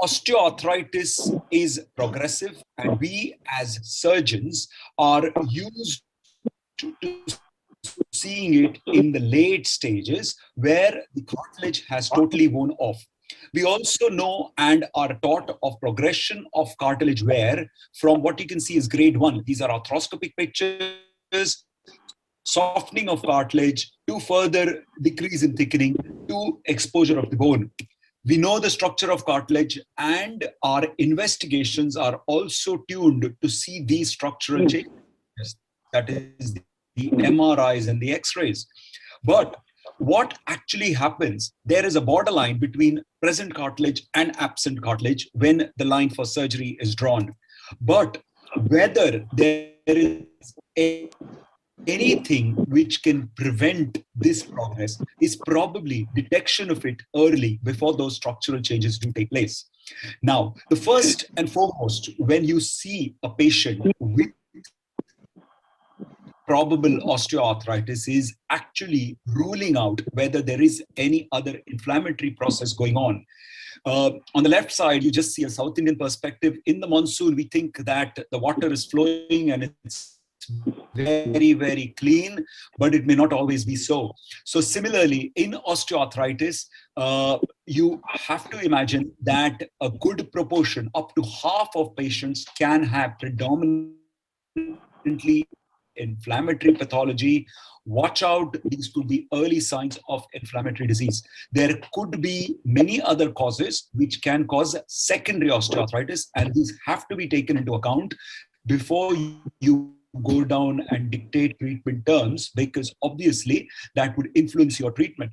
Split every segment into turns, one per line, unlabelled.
osteoarthritis is progressive, and we as surgeons are used to seeing it in the late stages where the cartilage has totally worn off. We also know and are taught of progression of cartilage wear from what you can see is grade 1. These are arthroscopic pictures, softening of cartilage to further decrease in thickening to exposure of the bone. We know the structure of cartilage, and our investigations are also tuned to see these structural changes. That is the MRIs and the X-rays. But what actually happens, there is a borderline between present cartilage and absent cartilage when the line for surgery is drawn. But whether there is anything which can prevent this progress is probably detection of it early before those structural changes do take place. Now, the first and foremost, when you see a patient with probable osteoarthritis, is actually ruling out whether there is any other inflammatory process going on. On the left side, you just see a South Indian perspective. In the monsoon, we think that the water is flowing and it's very, very clean, but it may not always be so. So similarly, in osteoarthritis, you have to imagine that a good proportion, up to half of patients, can have predominantly inflammatory pathology. Watch out, these could be early signs of inflammatory disease. There could be many other causes which can cause secondary osteoarthritis, and these have to be taken into account before you go down and dictate treatment terms, because obviously that would influence your treatment.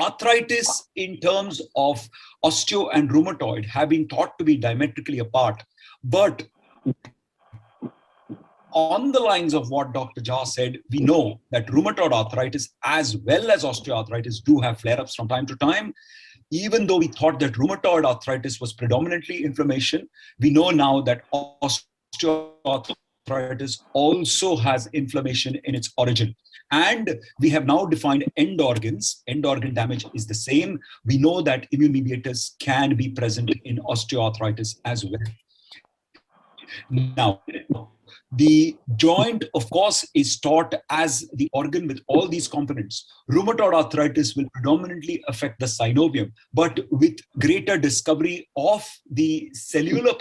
Arthritis in terms of osteo and rheumatoid have been thought to be diametrically apart, but on the lines of what Dr. Jha said, we know that rheumatoid arthritis as well as osteoarthritis do have flare-ups from time to time. Even though we thought that rheumatoid arthritis was predominantly inflammation, we know now that osteoarthritis also has inflammation in its origin. And we have now defined end organs. End organ damage is the same. We know that immune mediators can be present in osteoarthritis as well. Now, the joint, of course, is taught as the organ with all these components. Rheumatoid arthritis will predominantly affect the synovium, but with greater discovery of the cellular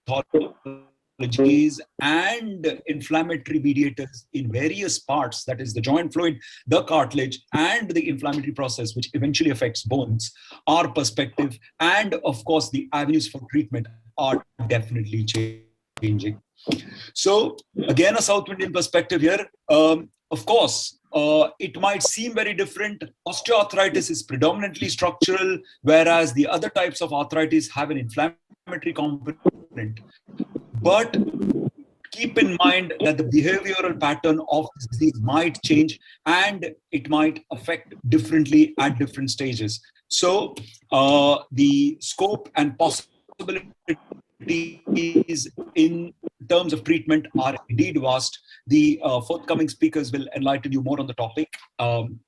pathologies and inflammatory mediators in various parts, that is the joint fluid, the cartilage, and the inflammatory process, which eventually affects bones, our perspective and, of course, the avenues for treatment are definitely changing. So again, a South Indian perspective here. Of course, it might seem very different. Osteoarthritis is predominantly structural, whereas the other types of arthritis have an inflammatory component. But keep in mind that the behavioral pattern of this disease might change and it might affect differently at different stages. So the scope and possibilities in terms of treatment are indeed vast. The forthcoming speakers will enlighten you more on the topic, and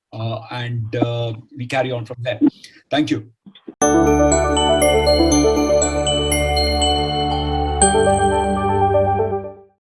we carry on from there. Thank you.